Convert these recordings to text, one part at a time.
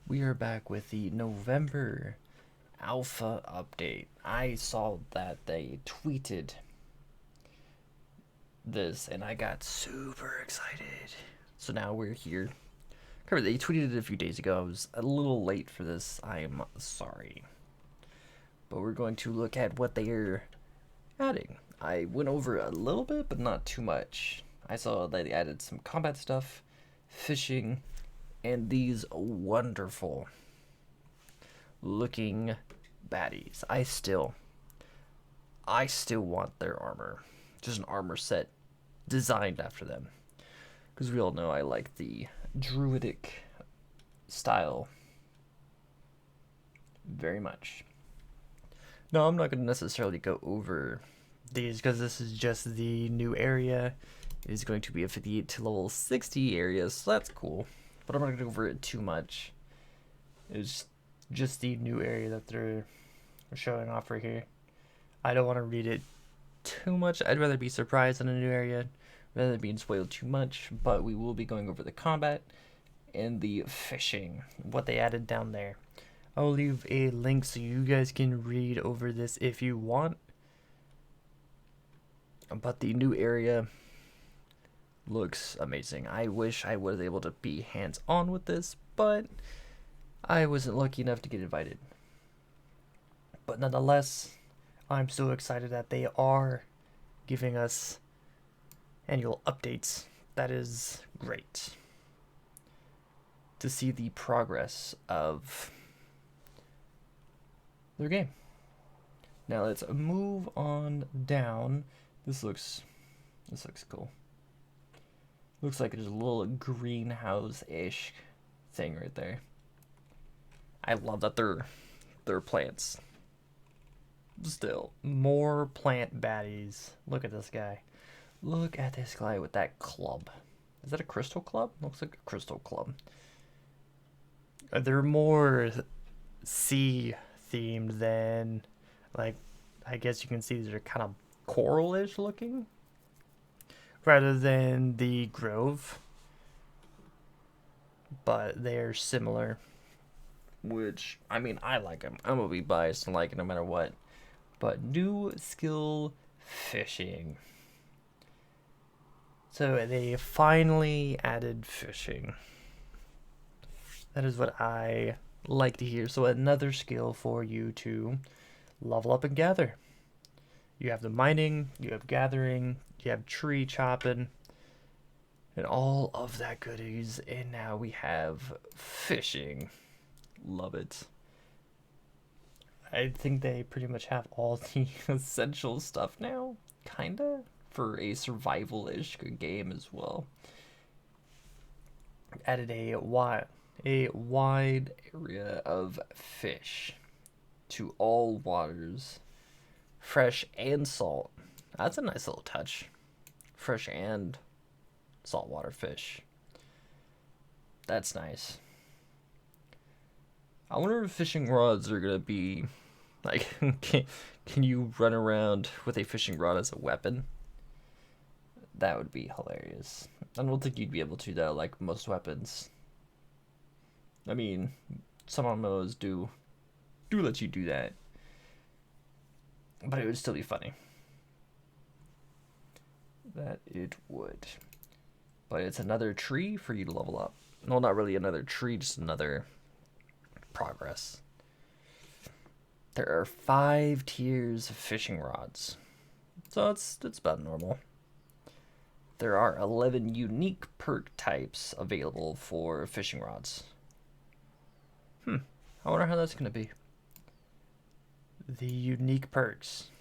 We are back with the November Alpha update. I saw that they tweeted this and I got super excited. So now we're here. Remember, they tweeted it a few days ago. I was a little late for this. I am sorry. But we're going to look at what they are adding. I went over a little bit, but not too much. I saw that they added some combat stuff, fishing, and these wonderful looking baddies. I still want their armor. Just an armor set designed after them. Because we all know I like the druidic style very much. No, I'm not going to necessarily go over these because this is just the new area. It is going to be a 58 to level 60 area, so that's cool. But I'm not going to go over it too much. It's just the new area that they're showing off right here. I don't want to read it too much. I'd rather be surprised in a new area rather than being spoiled too much. But we will be going over the combat and the fishing, what they added down there. I'll leave a link so you guys can read over this if you want. But the new area looks amazing. I wish I was able to be hands-on with this, but I wasn't lucky enough to get invited. But nonetheless, I'm so excited that they are giving us annual updates. That is great to see the progress of their game. Now let's move on down. This looks cool. Looks like there's a little greenhouse-ish thing right there. I love that they're plants. Still, more plant baddies. Look at this guy. Look at this guy with that club. Is that a crystal club? Looks like a crystal club. They're more sea themed than, like, I guess you can see they're kind of coralish looking rather than the grove, but they're similar, which I mean I like them. I'm gonna be biased and like it no matter what. But new skill fishing, so they finally added fishing. That is what I like to hear. So another skill for you to level up and gather. You have the mining, you have gathering, you have tree chopping, and all of that goodies. And now we have fishing. Love it. I think they pretty much have all the essential stuff now, kinda, for a survival-ish game as well. Added a wide area of fish to all waters, fresh and salt. That's a nice little touch. Fresh and saltwater fish. That's nice. I wonder if fishing rods are gonna be like, can you run around with a fishing rod as a weapon? That would be hilarious. I don't think you'd be able to though, like most weapons. I mean, some MMOs do let you do that, but it would still be funny. That it would. But it's another tree for you to level up. Well, not really another tree, just another progress. There are 5 tiers of fishing rods, so it's about normal. There are 11 unique perk types available for fishing rods. I wonder how that's going to be. The unique perks.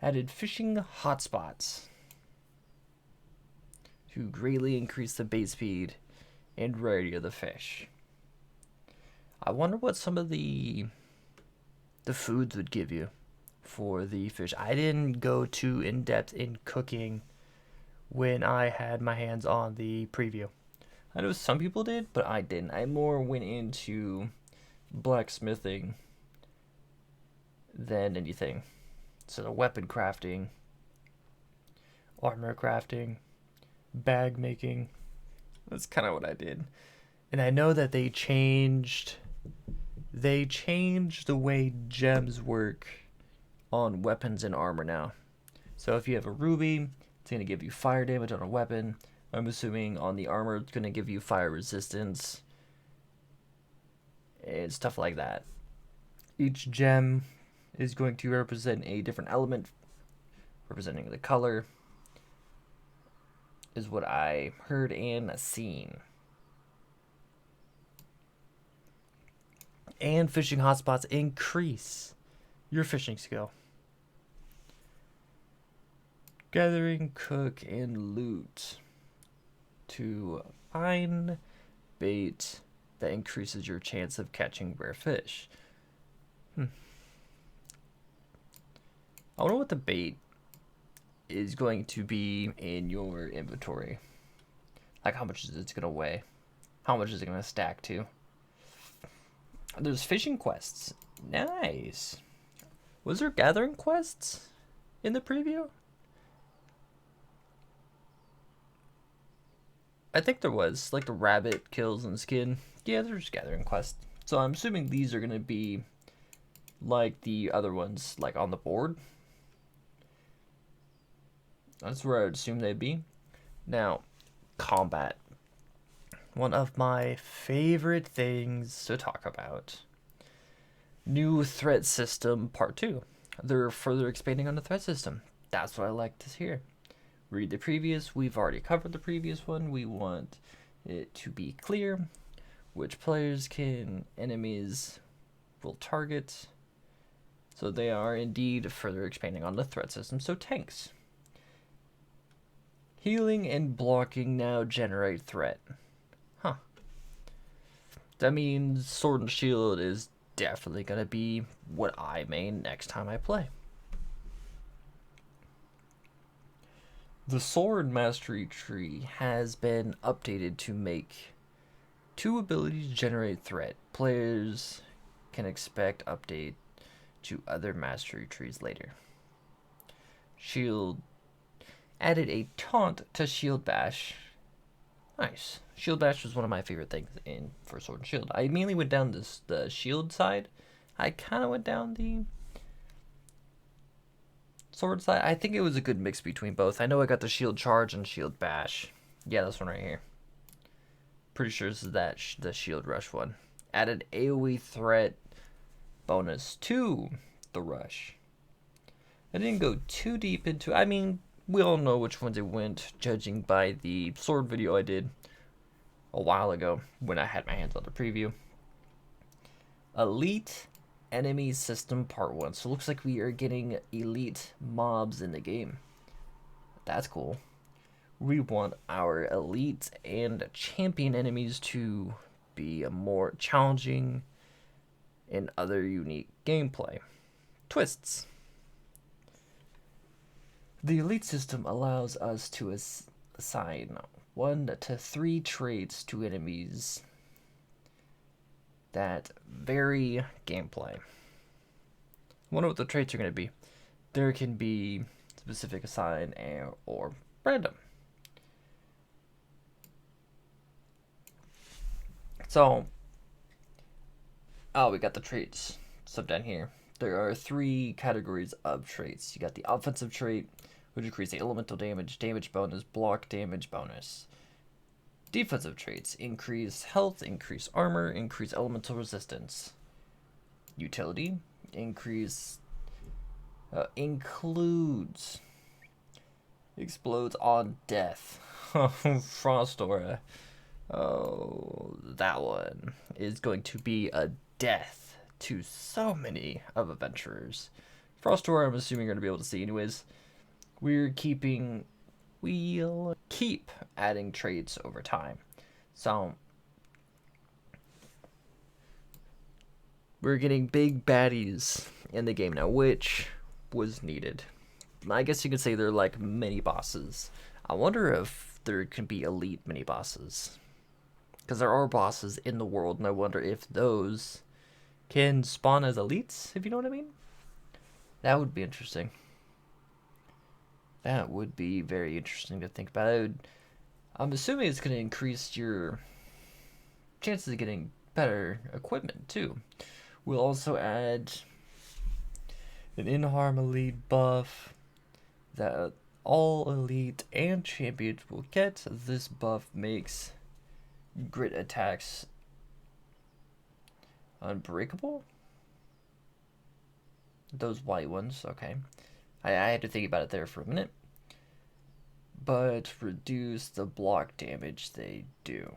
Added fishing hotspots to greatly increase the bait speed and rarity of the fish. I wonder what some of the foods would give you for the fish. I didn't go too in depth in cooking when I had my hands on the preview. I know some people did, but I didn't. I more went into blacksmithing than anything. So the weapon crafting armor crafting, bag making. That's kind of what I did. And I know that they changed the way gems work on weapons and armor now. So if you have a ruby, it's going to give you fire damage on a weapon. I'm assuming on the armor it's going to give you fire resistance and stuff like that. Each gem is going to represent a different element, representing the color, is what I heard and seen. And fishing hotspots increase your fishing skill. Gathering, cook, and loot to find bait that increases your chance of catching rare fish. I wonder what the bait is going to be in your inventory. Like how much is it going to weigh? How much is it going to stack to? There's fishing quests. Nice. Was there gathering quests in the preview? I think there was, like the rabbit kills and skin. Yeah, there's gathering quests. So I'm assuming these are going to be like the other ones, like on the board. That's where I would assume they'd be. Now, combat. One of my favorite things to talk about. New threat system part 2. They're further expanding on the threat system. That's what I like to hear. Read the previous. We've already covered the previous one. We want it to be clear which players enemies will target. So they are indeed further expanding on the threat system. So tanks. Healing and blocking now generate threat. Huh. That means Sword and Shield is definitely going to be what I main next time I play. The Sword Mastery tree has been updated to make 2 abilities generate threat. Players can expect update to other mastery trees later. Shield added a taunt to Shield Bash. Nice. Shield Bash was one of my favorite things for Sword and Shield. I mainly went down the shield side. I kind of went down the sword side. I think it was a good mix between both. I know I got the Shield Charge and Shield Bash. Yeah, this one right here. Pretty sure this is the Shield Rush one. Added AoE threat bonus to the Rush. I didn't go too deep into it. I mean, we all know which ones it went, judging by the sword video I did a while ago when I had my hands on the preview. Elite Enemy System Part 1. So it looks like we are getting elite mobs in the game. That's cool. We want our elite and champion enemies to be more challenging and other unique gameplay. Twists. The elite system allows us to assign 1 to 3 traits to enemies that vary gameplay. I wonder what the traits are going to be. There can be specific, assign, or random. So, we got the traits stuff down here. There are 3 categories of traits. You got the offensive trait, which increases the elemental damage, damage bonus, block damage bonus. Defensive traits increase health, increase armor, increase elemental resistance. Utility includes explodes on death. Frost Aura. Oh, that one is going to be a death to so many of adventurers. Frost Aura, I'm assuming you're going to be able to see anyways. We'll keep adding traits over time. So, we're getting big baddies in the game now, which was needed. I guess you could say they're like mini bosses. I wonder if there can be elite mini bosses. Because there are bosses in the world, and I wonder if those can spawn as elites, if you know what I mean. That would be interesting. That would be very interesting to think about. I'm assuming it's going to increase your chances of getting better equipment too. We'll also add an in-harm elite buff that all elite and champions will get. This buff makes grit attacks unbreakable. Those white ones, okay. I had to think about it there for a minute. But reduce the block damage they do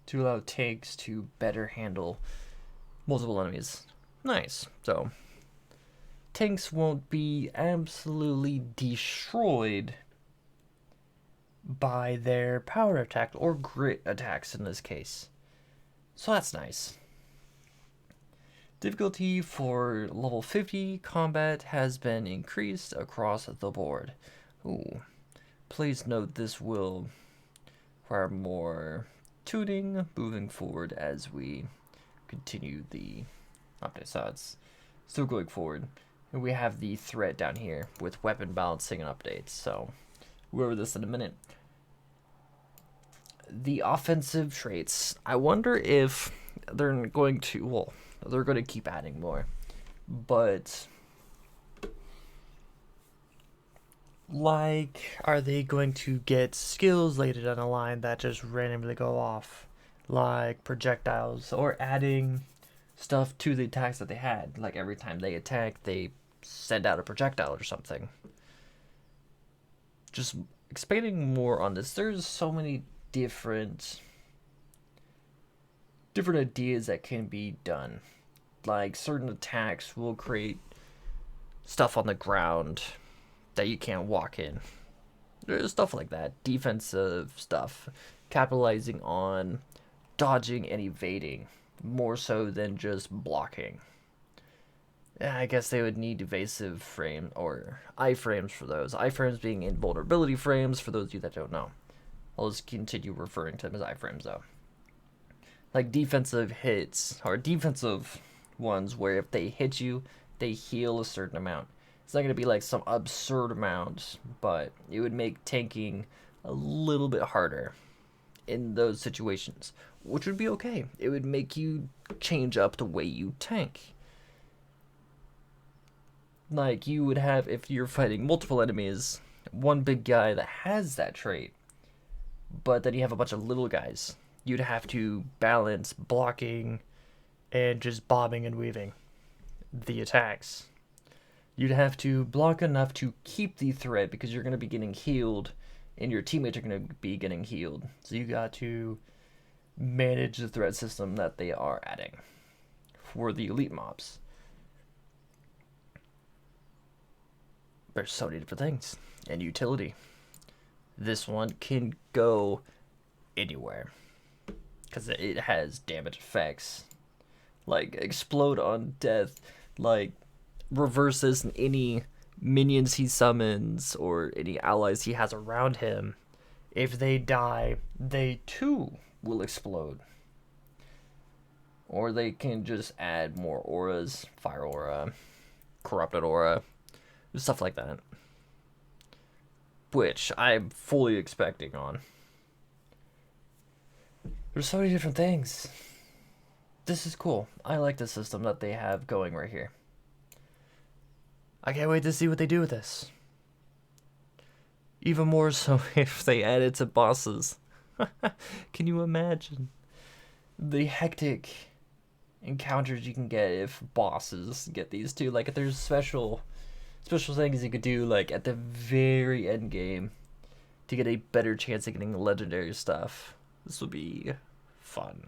to allow tanks to better handle multiple enemies. Nice. So tanks won't be absolutely destroyed by their power attack or grit attacks in this case. So that's nice. Difficulty for level 50 combat has been increased across the board. Ooh. Please note this will require more tuning moving forward as we continue the update. So it's still going forward. And we have the threat down here with weapon balancing and updates. So we'll go over this in a minute. The offensive traits. I wonder if they're going to, well, they're going to keep adding more. But, like, are they going to get skills later down the line that just randomly go off? Like projectiles, or adding stuff to the attacks that they had. Like every time they attack, they send out a projectile or something. Just expanding more on this. There's so many different ideas that can be done. Like certain attacks will create stuff on the ground that you can't walk in. There's stuff like that. Defensive stuff. Capitalizing on dodging and evading more so than just blocking. I guess they would need evasive frame or iframes for those. Iframes being invulnerability frames for those of you that don't know. I'll just continue referring to them as iframes though. Like defensive hits or defensive ones where if they hit you, they heal a certain amount. It's not going to be like some absurd amount, but it would make tanking a little bit harder in those situations, which would be okay. It would make you change up the way you tank. Like you would have, if you're fighting multiple enemies, one big guy that has that trait, but then you have a bunch of little guys. You'd have to balance blocking and just bobbing and weaving the attacks. You'd have to block enough to keep the threat because you're going to be getting healed and your teammates are going to be getting healed. So you got to manage the threat system that they are adding for the elite mobs. There's so many different things. And utility. This one can go anywhere because it has damage effects. Like explode on death, like reverses any minions he summons or any allies he has around him. If they die, they too will explode. Or they can just add more auras, fire aura, corrupted aura, stuff like that. Which I'm fully expecting on. There's so many different things. This is cool. I like the system that they have going right here. I can't wait to see what they do with this. Even more so if they add it to bosses. Can you imagine the hectic encounters you can get if bosses get these too? Like if there's special things you could do like at the very end game to get a better chance of getting legendary stuff. This would be fun.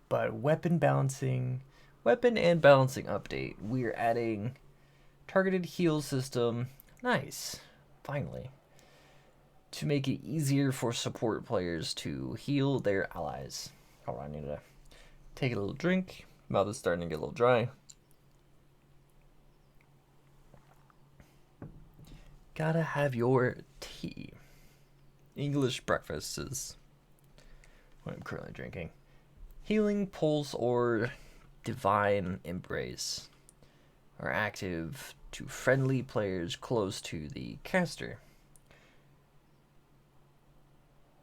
But weapon and balancing update. We're adding targeted heal system. Nice. Finally. To make it easier for support players to heal their allies. Hold on, I need to take a little drink. Mouth is starting to get a little dry. Gotta have your tea. English breakfast is what I'm currently drinking. Healing Pulse or Divine Embrace. are active to friendly players close to the caster.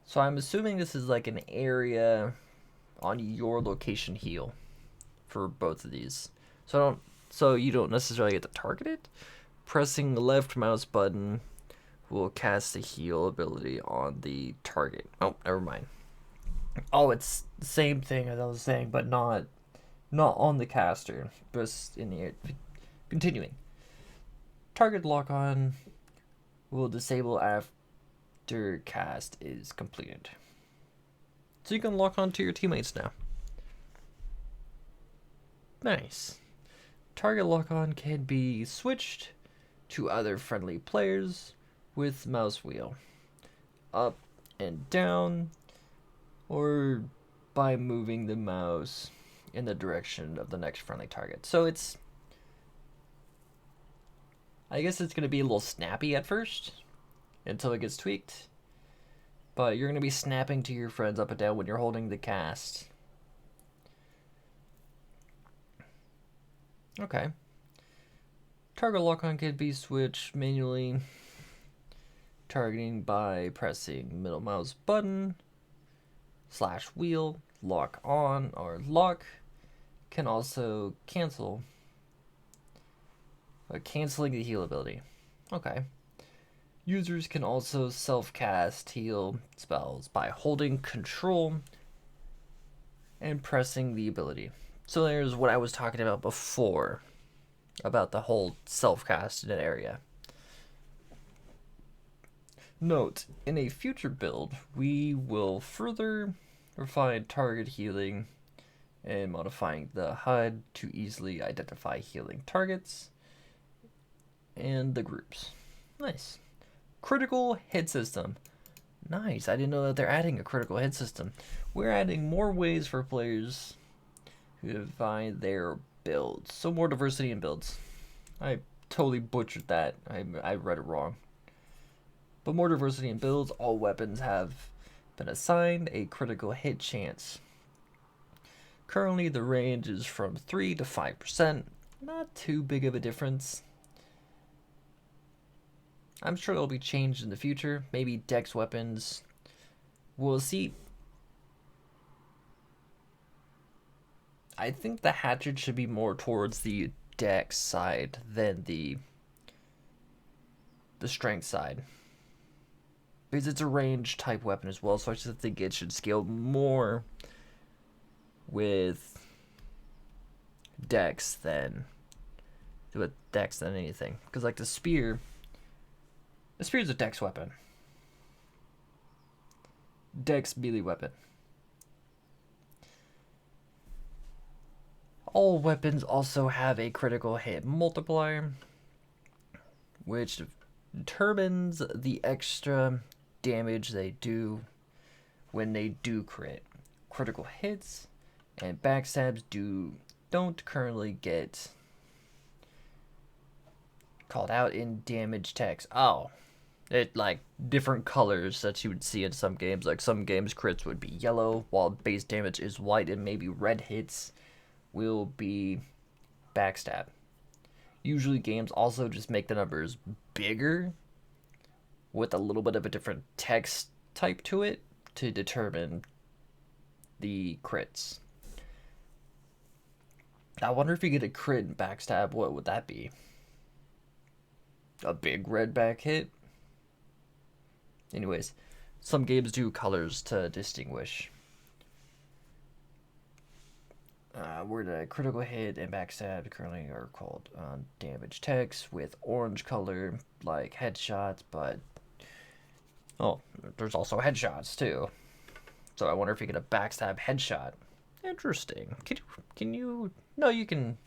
So I'm assuming this is like an area on your location heal for both of these. So you don't necessarily get to target it. Pressing the left mouse button will cast the heal ability on the target. Oh, never mind. Oh, it's the same thing as I was saying, but not on the caster, just in the air. Continuing. Target lock on will disable after cast is completed. So you can lock on to your teammates now. Nice. Target lock on can be switched to other friendly players with mouse wheel, up and down, or by moving the mouse in the direction of the next friendly target. So I guess it's going to be a little snappy at first until it gets tweaked, but you're going to be snapping to your friends up and down when you're holding the cast. Okay. Target lock-on can be switched manually, targeting by pressing middle mouse button, /wheel, lock on, or lock. Can also cancel. Canceling the heal ability. Okay. Users can also self-cast heal spells by holding control and pressing the ability. So there's what I was talking about before, about the whole self-cast in an area. Note, in a future build, we will further refine target healing and modifying the HUD to easily identify healing targets and the groups. Nice. Critical hit system. Nice. I didn't know that they're adding a critical hit system. We're adding more ways for players who define their builds. So more diversity in builds. I totally butchered that. I read it wrong. But more diversity in builds. All weapons have been assigned a critical hit chance. Currently, the range is from 3 to 5%. Not too big of a difference. I'm sure it'll be changed in the future. Maybe dex weapons. We'll see. I think the hatchet should be more towards the dex side than the strength side, because it's a range type weapon as well. So I just think it should scale more with dex than anything. Because like the spear's a dex weapon. Dex melee weapon. All weapons also have a critical hit multiplier, which determines the extra damage they do when they do crit. Critical hits and backstabs don't currently get called out in damage text. Oh, it like different colors that you would see in some games. Like some games crits would be yellow, while base damage is white, and maybe red hits will be backstab. Usually games also just make the numbers bigger with a little bit of a different text type to it to determine the crits. I wonder if you get a crit and backstab, what would that be? A big red back hit? Anyways, some games do colors to distinguish. Where the critical hit and backstab currently are called damage text with orange color, like headshots, but there's also headshots too. So I wonder if you get a backstab headshot. Interesting. Can you? No, you can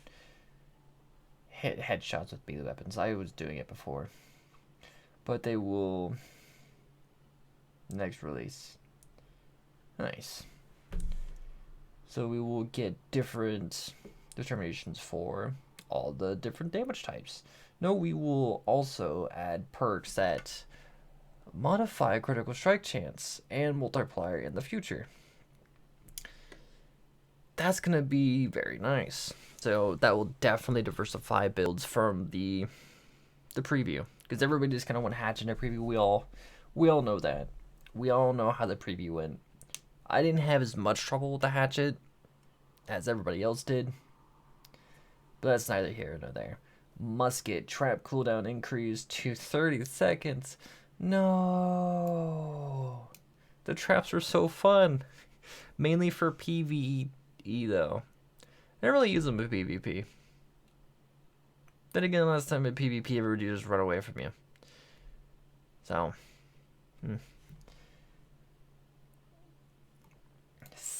hit headshots with melee weapons. I was doing it before, but they will next release. Nice. So we will get different determinations for all the different damage types. No, we will also add perks that modify critical strike chance and multiplier in the future. That's going to be very nice. So that will definitely diversify builds from the preview, because everybody just kind of want to hatch in their preview. We all know that. We all know how the preview went. I didn't have as much trouble with the hatchet as everybody else did, but that's neither here nor there. Musket trap cooldown increased to 30 seconds. No, the traps were so fun, mainly for PvE though. I didn't really use them in PvP. Then again, last time in PvP, everybody just run away from you. So,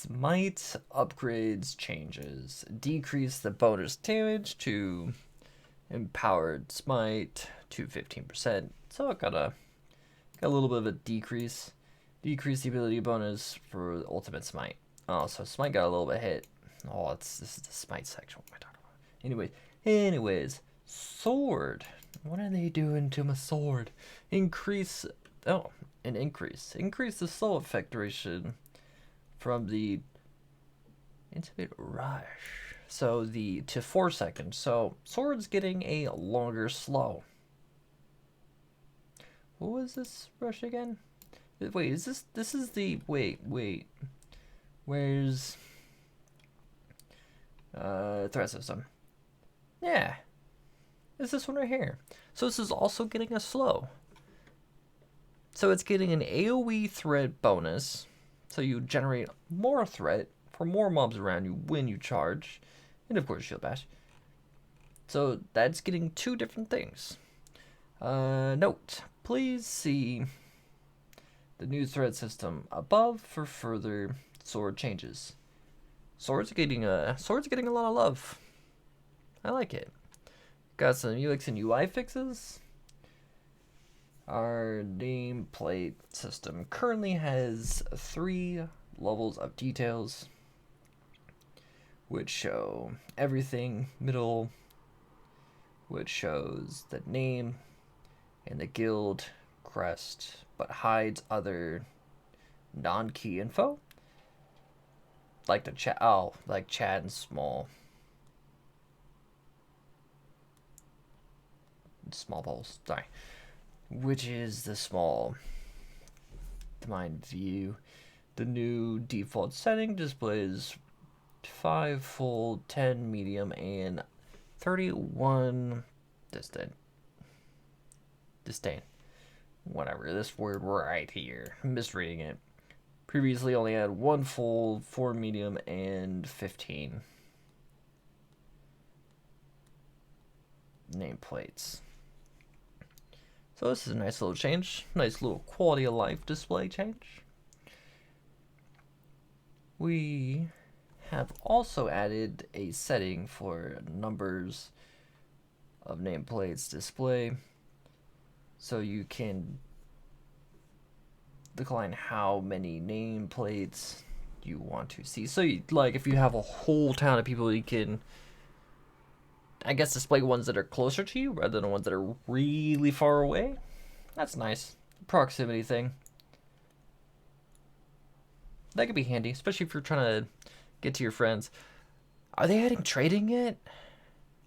Smite upgrades changes. Decrease the bonus damage to empowered smite to 15%. So it got a little bit of a decrease. Decrease the ability bonus for the ultimate smite. Oh, so smite got a little bit hit. Oh, this is the smite section. What am I talking about? Anyways, sword. What are they doing to my sword? Increase the slow effect duration from the intimate rush. So to 4 seconds. So sword's getting a longer slow. What was this rush again? Wait, is this is the wait. Where's threat system? Yeah. It's this one right here. So this is also getting a slow. So it's getting an AoE threat bonus. So you generate more threat for more mobs around you when you charge. And of course shield bash. So that's getting 2 different things. Note, please see the new threat system above for further sword changes. Sword's getting a lot of love. I like it. Got some UX and UI fixes. Our nameplate system currently has 3 levels of details, which show everything. Middle, which shows the name and the guild crest, but hides other non-key info, like the chat. Oh, like chat and small balls. Sorry. Which is the small mind view. The new default setting displays 5 full, 10 medium, and 31 distant. Disdain. Whatever, this word right here. I'm misreading it. Previously only had 1 full, 4 medium, and 15 nameplates. So this is a nice little change. Nice little quality of life display change. We have also added a setting for numbers of nameplates display. So you can decline how many nameplates you want to see. So like if you have a whole town of people, you can, I guess, display ones that are closer to you rather than ones that are really far away. That's nice. Proximity thing. That could be handy, especially if you're trying to get to your friends. Are they adding trading yet?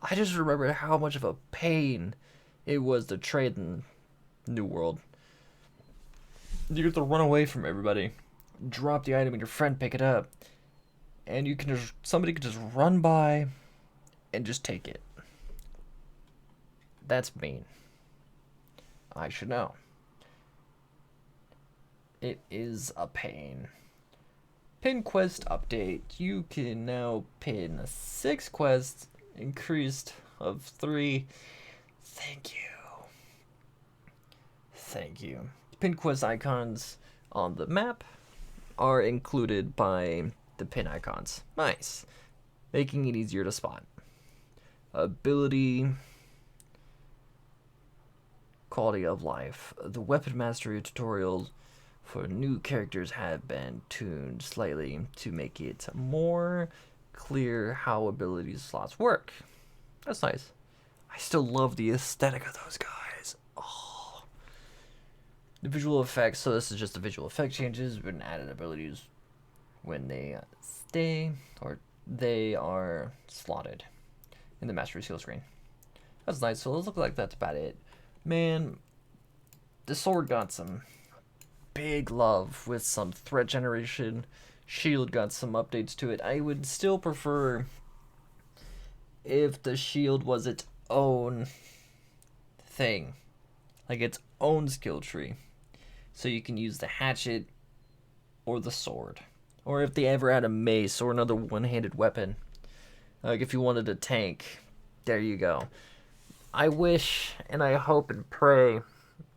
I just remember how much of a pain it was to trade in New World. You have to run away from everybody, drop the item, and your friend pick it up, and you can somebody could just run by and just take it. That's mean. I should know. It is a pain. Pin quest update. You can now pin 6 quests, increased of 3. Thank you. Pin quest icons on the map are included by the pin icons. Nice. Making it easier to spot. Ability, quality of life. The weapon mastery tutorials for new characters have been tuned slightly to make it more clear how ability slots work. That's nice. I still love the aesthetic of those guys. Oh. The visual effects. So this is just the visual effect changes. Been added abilities when they stay or they are slotted. in the mastery skill screen. That's nice. So let's look like that's about it. Man, the sword got some big love with some threat generation. Shield got some updates to it. I would still prefer if the shield was its own thing, like its own skill tree, so you can use the hatchet or the sword, or if they ever had a mace or another one-handed weapon, like if you wanted a tank, there you go. I wish and I hope and pray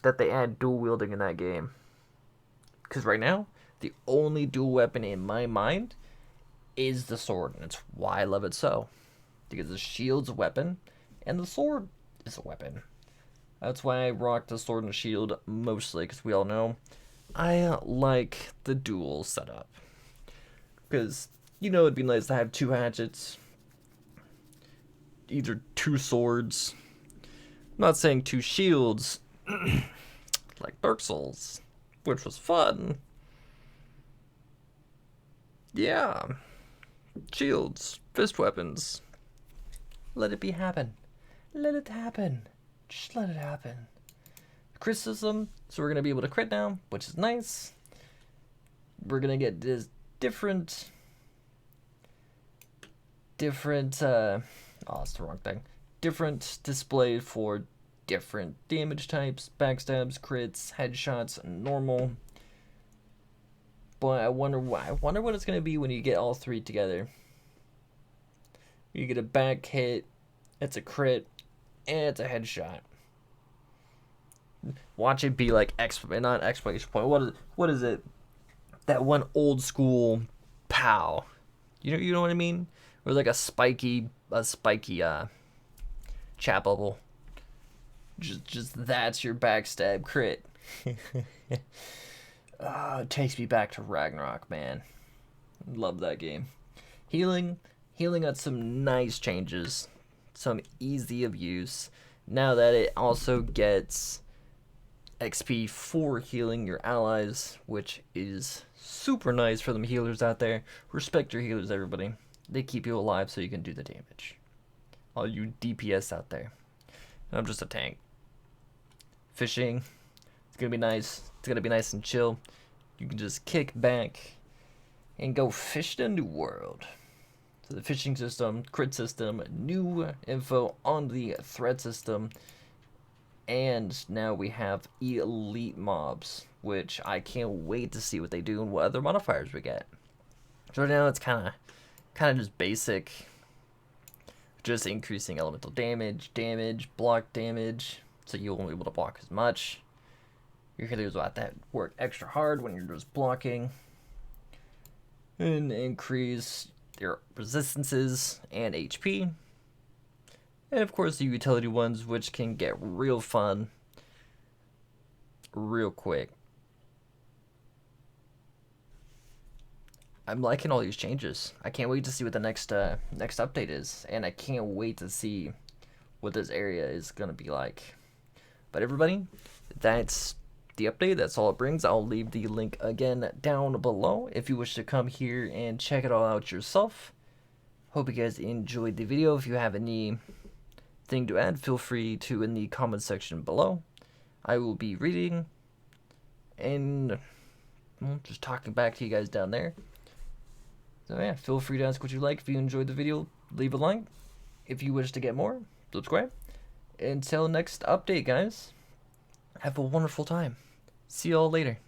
that they add dual wielding in that game, because right now the only dual weapon in my mind is the sword, and it's why I love it so, because the shield's a weapon and the sword is a weapon. That's why I rock the sword and shield mostly, because we all know I like the dual setup. Because, you know, it'd be nice to have 2 hatchets, either 2 swords. I'm not saying 2 shields, like Dark Souls, which was fun. Yeah, shields, fist weapons. Let it be happen. Let it happen. Just let it happen. Crit system, so we're going to be able to crit now, which is nice. We're going to get this different, oh, that's the wrong thing. Different display for different damage types, backstabs, crits, headshots, normal. But I wonder what it's going to be when you get all 3 together. You get a back hit, it's a crit, and it's a headshot. Watch it be like not exclamation point. What is it? That one old school pow. You know what I mean? Or like a spiky chat bubble. Just that's your backstab crit. It takes me back to Ragnarok, man. Love that game. Healing got some nice changes, some easy of use. Now that it also gets XP for healing your allies, which is super nice for them healers out there. Respect your healers, everybody. They keep you alive so you can do the damage. All you DPS out there. And I'm just a tank. Fishing, it's gonna be nice. It's gonna be nice and chill. You can just kick back and go fish the new world. So the fishing system, crit system, new info on the threat system, and now we have elite mobs, which I can't wait to see what they do and what other modifiers we get. So right now it's kind of just basic, just increasing elemental damage, block damage, so you won't be able to block as much. Your healers will have to work extra hard when you're just blocking, and increase your resistances and HP. And of course the utility ones, which can get real fun real quick. I'm liking all these changes. I can't wait to see what the next update is, and I can't wait to see what this area is gonna be like. But everybody, that's the update. That's all it brings. I'll leave the link again down below if you wish to come here and check it all out yourself. Hope you guys enjoyed the video. If you have anything to add, feel free to in the comment section below. I will be reading and just talking back to you guys down there. So yeah, feel free to ask what you like. If you enjoyed the video, leave a like. If you wish to get more, subscribe. Until next update, guys, have a wonderful time. See y'all later.